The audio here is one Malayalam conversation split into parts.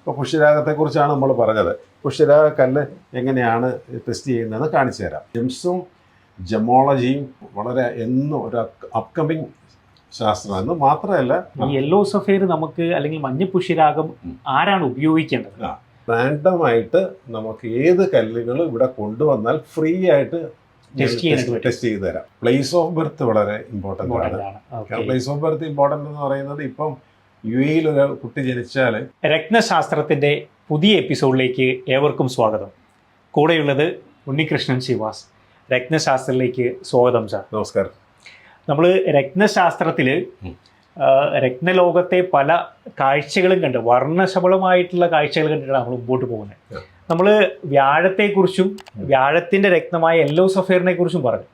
ഇപ്പോൾ പുഷ്യരാഗത്തെക്കുറിച്ചാണ് നമ്മൾ പറഞ്ഞത്. പുഷ്യരാഗ കല്ല് എങ്ങനെയാണ് ടെസ്റ്റ് ചെയ്യുന്നതെന്ന് കാണിച്ചു തരാം. ജെംസും ജമോളജിയും വളരെ എന്നും ഒരു അപ്കമിങ് ശാസ്ത്രമെന്ന് മാത്രമല്ല, ഈ യെല്ലോ സഫയർ നമുക്ക് അല്ലെങ്കിൽ മഞ്ഞ പുഷ്യരാഗം ആരാണ് ഉപയോഗിക്കേണ്ടത്? റാൻഡമായിട്ട് നമുക്ക് ഏത് കല്ലുകൾ ഇവിടെ കൊണ്ടുവന്നാൽ ഫ്രീ ആയിട്ട് ടെസ്റ്റ് ചെയ്ത് തരാം. പ്ലേസ് ഓഫ് ബർത്ത് വളരെ ഇമ്പോർട്ടൻ്റ് ആണ്. പ്ലേസ് ഓഫ് ബർത്ത് ഇമ്പോർട്ടൻ്റ് എന്ന് പറയുന്നത് ഇപ്പം UAE ഒരു കുട്ടി ജനിച്ചാൽ. രത്നശാസ്ത്രത്തിൻ്റെ പുതിയ എപ്പിസോഡിലേക്ക് ഏവർക്കും സ്വാഗതം. കൂടെയുള്ളത് ഉണ്ണികൃഷ്ണൻ ശിവാസ്. രത്നശാസ്ത്രത്തിലേക്ക് സ്വാഗതം സാർ. നമസ്കാരം. നമ്മൾ രത്നശാസ്ത്രത്തിൽ രത്നലോകത്തെ പല കാഴ്ചകളും കണ്ട്, വർണ്ണശബളമായിട്ടുള്ള കാഴ്ചകൾ കണ്ടിട്ടാണ് നമ്മൾ മുമ്പോട്ട് പോകുന്നത്. നമ്മൾ വ്യാഴത്തെക്കുറിച്ചും വ്യാഴത്തിൻ്റെ രത്നമായ യെല്ലോ സഫയറിനെ കുറിച്ചും പറഞ്ഞു.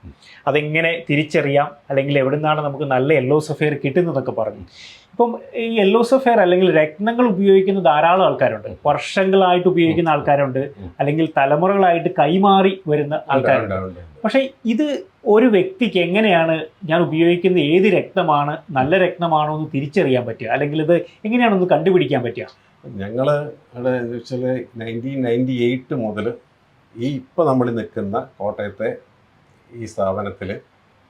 അതെങ്ങനെ തിരിച്ചറിയാം, അല്ലെങ്കിൽ എവിടെ നിന്നാണ് നമുക്ക് നല്ല യെല്ലോ സഫയർ കിട്ടുന്നതൊക്കെ പറഞ്ഞു. ഇപ്പം ഈ യെല്ലോ സഫയർ അല്ലെങ്കിൽ രത്നങ്ങൾ ഉപയോഗിക്കുന്ന ധാരാളം ആൾക്കാരുണ്ട്. വർഷങ്ങളായിട്ട് ഉപയോഗിക്കുന്ന ആൾക്കാരുണ്ട്, അല്ലെങ്കിൽ തലമുറകളായിട്ട് കൈമാറി വരുന്ന ആൾക്കാരുണ്ട്. പക്ഷേ ഇത് ഒരു വ്യക്തിക്ക് എങ്ങനെയാണ് ഞാൻ ഉപയോഗിക്കുന്ന ഏത് രത്നമാണ് നല്ല രത്നമാണോ എന്ന് തിരിച്ചറിയാൻ പറ്റുക, അല്ലെങ്കിൽ ഇത് എങ്ങനെയാണെന്ന് കണ്ടുപിടിക്കാൻ പറ്റുക? ഞങ്ങൾ വെച്ചാൽ 1998 മുതൽ ഈ ഇപ്പം നമ്മൾ നിൽക്കുന്ന കോട്ടയത്തെ ഈ സ്ഥാപനത്തിൽ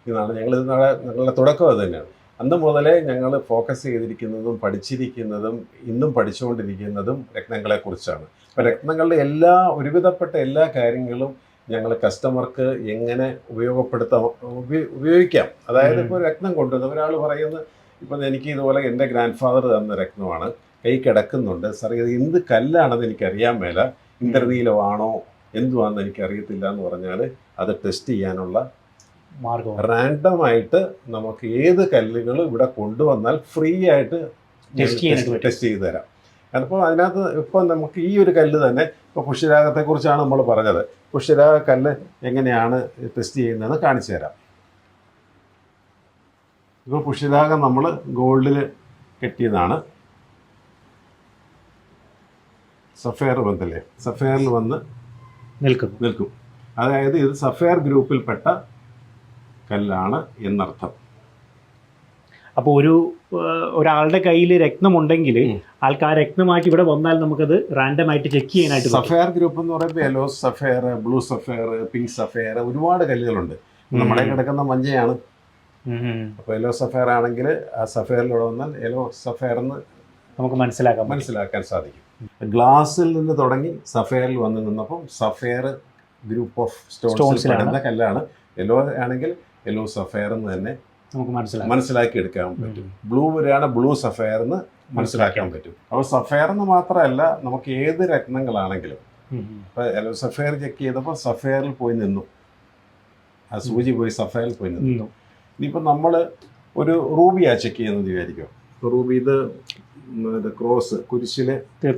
ഇതാണ് ഞങ്ങളുടെ തുടക്കം അത് തന്നെയാണ്. അന്ന് മുതലേ ഞങ്ങൾ ഫോക്കസ് ചെയ്തിരിക്കുന്നതും പഠിച്ചിരിക്കുന്നതും ഇന്നും പഠിച്ചുകൊണ്ടിരിക്കുന്നതും രത്നങ്ങളെക്കുറിച്ചാണ്. അപ്പോൾ രത്നങ്ങളുടെ ഒരുവിധപ്പെട്ട എല്ലാ കാര്യങ്ങളും ഞങ്ങൾ കസ്റ്റമർക്ക് എങ്ങനെ ഉപയോഗിക്കാം. അതായത് ഇപ്പോൾ രത്നം കൊണ്ടുവന്ന് ഒരാൾ പറയുന്നത്, ഇപ്പം എനിക്ക് ഇതുപോലെ എൻ്റെ ഗ്രാൻഡ് ഫാദർ തന്ന രത്നമാണ്, കൈ കിടക്കുന്നുണ്ട് സാർ, ഇത് എന്ത് കല്ലാണെന്ന് എനിക്കറിയാൻ മേല, ഇന്ദ്രനീലമാണോ എന്തുവാണെന്ന് എനിക്കറിയത്തില്ല എന്ന് പറഞ്ഞാൽ അത് ടെസ്റ്റ് ചെയ്യാനുള്ള മാർഗം റാൻഡമായിട്ട് നമുക്ക് ഏത് കല്ലുകൾ ഇവിടെ കൊണ്ടുവന്നാൽ ഫ്രീ ആയിട്ട് ടെസ്റ്റ് ചെയ്ത് തരാം. അപ്പോൾ അതിനകത്ത് ഇപ്പം നമുക്ക് ഈ ഒരു കല്ല് തന്നെ, ഇപ്പോൾ പുഷ്യരാഗത്തെക്കുറിച്ചാണ് നമ്മൾ പറഞ്ഞത്. പുഷ്യരാഗ കല്ല് എങ്ങനെയാണ് ടെസ്റ്റ് ചെയ്യുന്നതെന്ന് കാണിച്ചു തരാം. ഇപ്പോൾ പുഷ്യരാഗം നമ്മൾ ഗോൾഡിൽ കെട്ടിയതാണ്. സഫയർ വന്നില്ലേ, സഫയറിൽ വന്ന് നിൽക്കും. അതായത് ഇത് സഫയർ ഗ്രൂപ്പിൽപ്പെട്ട കല്ലാണ് എന്നർത്ഥം. അപ്പോൾ ഒരാളുടെ കയ്യിൽ രത്നമുണ്ടെങ്കിൽ ആൾക്ക് ആ രത്നമായിട്ട് ഇവിടെ വന്നാൽ നമുക്കത് റാൻഡമായിട്ട് ചെക്ക് ചെയ്യാനായിട്ട്. സഫയർ ഗ്രൂപ്പ് എന്ന് പറയുമ്പോൾ yellow sapphire, blue sapphire, pink sapphire, ഒരുപാട് കല്ലുകളുണ്ട്. നമ്മുടെ കിടക്കുന്ന മഞ്ഞയാണ്. അപ്പോൾ യെല്ലോ സഫയർ ആണെങ്കിൽ ആ സഫയറിലൂടെ വന്നാൽ യെല്ലോ സഫയർ എന്ന് നമുക്ക് മനസ്സിലാക്കാൻ സാധിക്കും. ഗ്ലാസിൽ നിന്ന് തുടങ്ങി സഫയറിൽ വന്ന് നിന്നപ്പോൾ സഫയർ ഗ്രൂപ്പ് ഓഫ് സ്റ്റോൺസിൽ പെടുന്ന കല്ലാണ്. യെല്ലോ ആണെങ്കിൽ യെല്ലോ സഫയർ എന്ന് തന്നെ നമുക്ക് മനസ്സിലാക്കി എടുക്കാൻ പറ്റും. ബ്ലൂ വരെയാണ് ബ്ലൂ സഫയർ എന്ന് മനസ്സിലാക്കാൻ പറ്റും. അപ്പോൾ സഫയർ എന്ന് മാത്രമല്ല, നമുക്ക് ഏത് രത്നങ്ങളാണെങ്കിലും ഇപ്പോൾ യെല്ലോ സഫയർ ചെക്ക് ചെയ്തപ്പോൾ സഫയറിൽ പോയി നിന്നു, ആ സൂചി പോയി സഫയറിൽ പോയി നിന്നു. ഇനിയിപ്പോൾ നമ്മൾ ഒരു റൂബിയാണ് ചെക്ക് ചെയ്യുന്നത് വിചാരിക്കും. റൂബി ഇത് ക്രോസ് കുരിശിൽ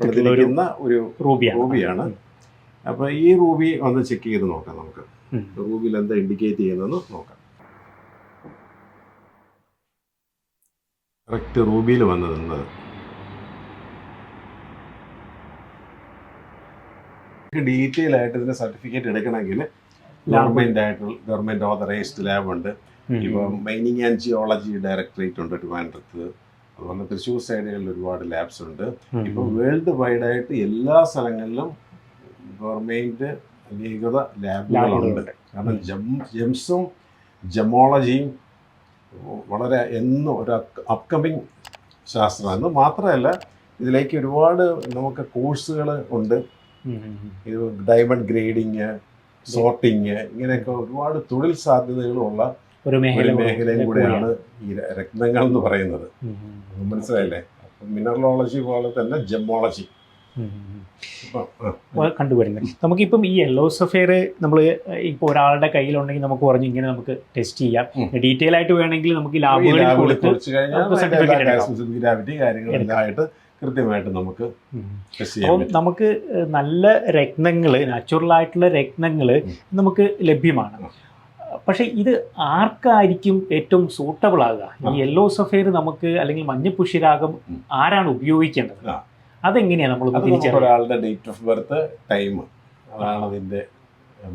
പ്രതിനിധിക്കുന്ന ഒരു റൂബിയാണ്. അപ്പോൾ ഈ റൂബി ഒന്ന് ചെക്ക് ചെയ്ത് നോക്കാം. നമുക്ക് റൂബിയിൽ എന്താ ഇൻഡിക്കേറ്റ് ചെയ്യുന്നതെന്ന് നോക്കാം. കറക്റ്റ് റൂബിയിൽ വന്ന് നിന്നത്. ഡീറ്റെയിൽ ആയിട്ട് ഇതിന്റെ സർട്ടിഫിക്കറ്റ് എടുക്കണമെങ്കിൽ ഗവൺമെന്റ് ഓതറൈസ്ഡ് ലാബ് ഉണ്ട്. ഇപ്പോൾ മൈനിങ് ആൻഡ് ജിയോളജി ഡയറക്ടറേറ്റ് ഉണ്ട് ട്രിവാൻഡ്രത്ത്. അതുപോലെ തൃശ്ശൂർ സൈഡുകളിൽ ഒരുപാട് ലാബ്സ് ഉണ്ട്. ഇപ്പോൾ വേൾഡ് വൈഡ് ആയിട്ട് എല്ലാ സ്ഥലങ്ങളിലും ഗവൺമെന്റ് അംഗീകൃത ലാബുകളുണ്ട്. കാരണം ജെംസും ജമോളജിയും വളരെ എന്നും ഒരു അപ്കമിങ് ശാസ്ത്രമെന്ന് മാത്രമല്ല, ഇതിലേക്ക് ഒരുപാട് നമുക്ക് കോഴ്സുകൾ ഉണ്ട്. ഇത് ഡയമണ്ട് ഗ്രേഡിങ്, സോർട്ടിങ്, ഇങ്ങനെയൊക്കെ ഒരുപാട് തൊഴിൽ സാധ്യതകളുള്ള ഒരു മേഖലയും കൂടെയാണ് ഈ രത്നങ്ങൾ എന്ന് പറയുന്നത്. മനസ്സിലായില്ലേ? മിനറലോളജി പോലെ തന്നെ ജമോളജി കണ്ടുവരുന്നത്. നമുക്കിപ്പം ഈ യെല്ലോ സഫയർ നമ്മൾ ഇപ്പോൾ ഒരാളുടെ കയ്യിലുണ്ടെങ്കിൽ നമുക്ക് പറഞ്ഞു ഇങ്ങനെ നമുക്ക് ടെസ്റ്റ് ചെയ്യാം. ഡീറ്റെയിൽ ആയിട്ട് വേണമെങ്കിൽ നമുക്ക് ലാബുകളിൽ കൃത്യമായിട്ട് നമുക്ക് അപ്പം നമുക്ക് നല്ല രത്നങ്ങൾ, നാച്ചുറൽ ആയിട്ടുള്ള രത്നങ്ങൾ നമുക്ക് ലഭ്യമാണ്. പക്ഷേ ഇത് ആർക്കായിരിക്കും ഏറ്റവും സൂട്ടബിൾ ആകുക? ഈ യെല്ലോ സഫയർ നമുക്ക്, അല്ലെങ്കിൽ മഞ്ഞ പുഷ്യരാഗം ആരാണ് ഉപയോഗിക്കേണ്ടത്? അതെങ്ങനെയാണ് നമ്മൾ തിരിച്ചറിയുക? ഒരാളുടെ ഡേറ്റ് ഓഫ് ബർത്ത്, ടൈം, അതാണ് അതിൻ്റെ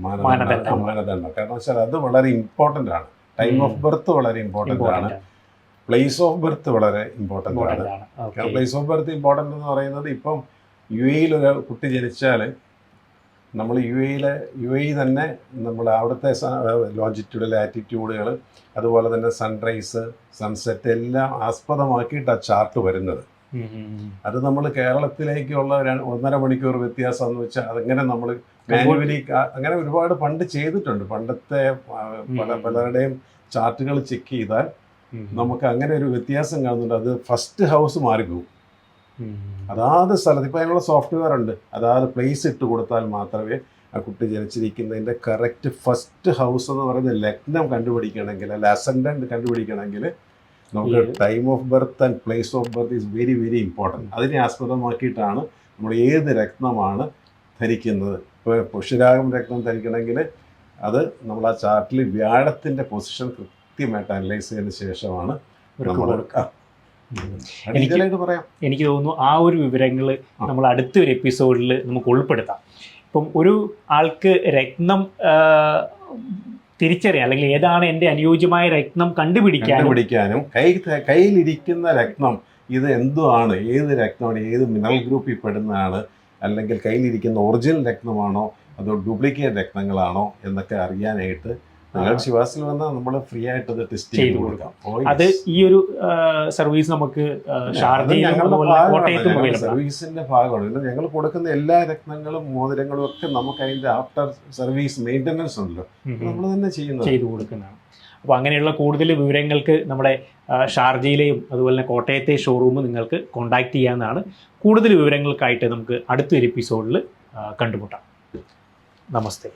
മാനദണ്ഡം. കാരണം വെച്ചാൽ അത് വളരെ ഇമ്പോർട്ടൻ്റ് ആണ്. ടൈം ഓഫ് ബർത്ത് വളരെ ഇമ്പോർട്ടൻ്റ് ആണ്. പ്ലേസ് ഓഫ് ബർത്ത് വളരെ ഇമ്പോർട്ടൻ്റ് ആണ്. കാരണം പ്ലേസ് ഓഫ് ബർത്ത് ഇമ്പോർട്ടൻ്റ് എന്ന് പറയുന്നത്, ഇപ്പം UAE ഒരു കുട്ടി ജനിച്ചാൽ നമ്മൾ UAE തന്നെ നമ്മൾ അവിടുത്തെ ലോഞ്ചിറ്റ്യൂഡ് ലാറ്റിറ്റ്യൂഡുകൾ അതുപോലെ തന്നെ സൺറൈസ് സൺസെറ്റ് എല്ലാം ആസ്പദമാക്കിയിട്ട് ആ ചാർട്ട് വരുന്നത്. അത് നമ്മൾ കേരളത്തിലേക്കുള്ള 1.5 മണിക്കൂർ വ്യത്യാസം എന്ന് വെച്ചാൽ അതെങ്ങനെ നമ്മൾ മാനുവലി അങ്ങനെ ഒരുപാട് പണ്ട് ചെയ്തിട്ടുണ്ട്. പണ്ടത്തെ പലരുടെയും ചാർട്ടുകൾ ചെക്ക് ചെയ്താൽ നമുക്ക് അങ്ങനെ ഒരു വ്യത്യാസം കാണുന്നുണ്ട്. അത് ഫസ്റ്റ് ഹൗസ് മാറിപ്പോകും. അതാത് സ്ഥലത്ത് ഇപ്പോൾ അതിനുള്ള സോഫ്റ്റ്വെയർ ഉണ്ട്. അതാത് പ്ലേസ് ഇട്ട് കൊടുത്താൽ മാത്രമേ ആ കുട്ടി ജനിച്ചിരിക്കുന്നതിൻ്റെ കറക്റ്റ് ഫസ്റ്റ് ഹൗസ് എന്ന് പറയുന്ന ലഗ്നം കണ്ടുപിടിക്കണമെങ്കിൽ അല്ല അസെൻഡൻറ്റ് കണ്ടുപിടിക്കണമെങ്കിൽ നമുക്ക് time of birth and place of birth is very very important. അതിനെ ആസ്പദമാക്കിയിട്ടാണ് നമ്മൾ ഏത് രത്നമാണ് ധരിക്കുന്നത്. ഇപ്പോൾ പുഷ്യരാഗം രത്നം ധരിക്കണമെങ്കിൽ അത് നമ്മൾ ആ ചാർട്ടിൽ വ്യാഴത്തിൻ്റെ പൊസിഷൻ കൃത്യമായിട്ട് അനലൈസ് ചെയ്തതിന് ശേഷമാണ് നമ്മൾ പറയാം. എനിക്ക് തോന്നുന്നു ആ ഒരു വിവരങ്ങൾ നമ്മൾ അടുത്തൊരു എപ്പിസോഡിൽ നമുക്ക് ഉൾപ്പെടുത്താം. ഇപ്പം ഒരു ആൾക്ക് രത്നം തിരിച്ചറിയാം അല്ലെങ്കിൽ ഏതാണ് എൻ്റെ അനുയോജ്യമായ രത്നം കണ്ടുപിടിക്കാനും കയ്യിലിരിക്കുന്ന രത്നം ഇത് എന്തുവാണ്, ഏത് രത്നമാണ്, ഏത് മിനറൽ ഗ്രൂപ്പിൽ പെടുന്നതാണ്, അല്ലെങ്കിൽ കയ്യിലിരിക്കുന്ന ഒറിജിനൽ രത്നമാണോ അതോ ഡ്യൂപ്ലിക്കേറ്റ് രത്നങ്ങളാണോ എന്നൊക്കെ അറിയാനായിട്ട് നിങ്ങൾ ശിവാസിൽ വന്നാൽ നമ്മൾ ഫ്രീ ആയിട്ട് അത് ടെസ്റ്റ് ചെയ്ത് കൊടുക്കാം. അത് ഈ ഒരു സർവീസ് നമുക്ക് സർവീസിന്റെ ഭാഗമാണ്. ഞങ്ങൾ കൊടുക്കുന്ന എല്ലാ രത്നങ്ങളും മോതിരങ്ങളും ഒക്കെ നമുക്ക് അതിന്റെ ആഫ്റ്റർ സർവീസ് മെയിൻ്റനൻസ് ഉണ്ടല്ലോ, നമ്മൾ തന്നെ ചെയ്തു കൊടുക്കുന്നതാണ്. അപ്പോൾ അങ്ങനെയുള്ള കൂടുതൽ വിവരങ്ങൾക്ക് നമ്മുടെ ഷാർജയിലെയും അതുപോലെ തന്നെ കോട്ടയത്തെ ഷോറൂം നിങ്ങൾക്ക് കോൺടാക്ട് ചെയ്യാവുന്നതാണ്. കൂടുതൽ വിവരങ്ങൾക്കായിട്ട് നമുക്ക് അടുത്തൊരു എപ്പിസോഡിൽ കണ്ടുമുട്ടാം. നമസ്തേ.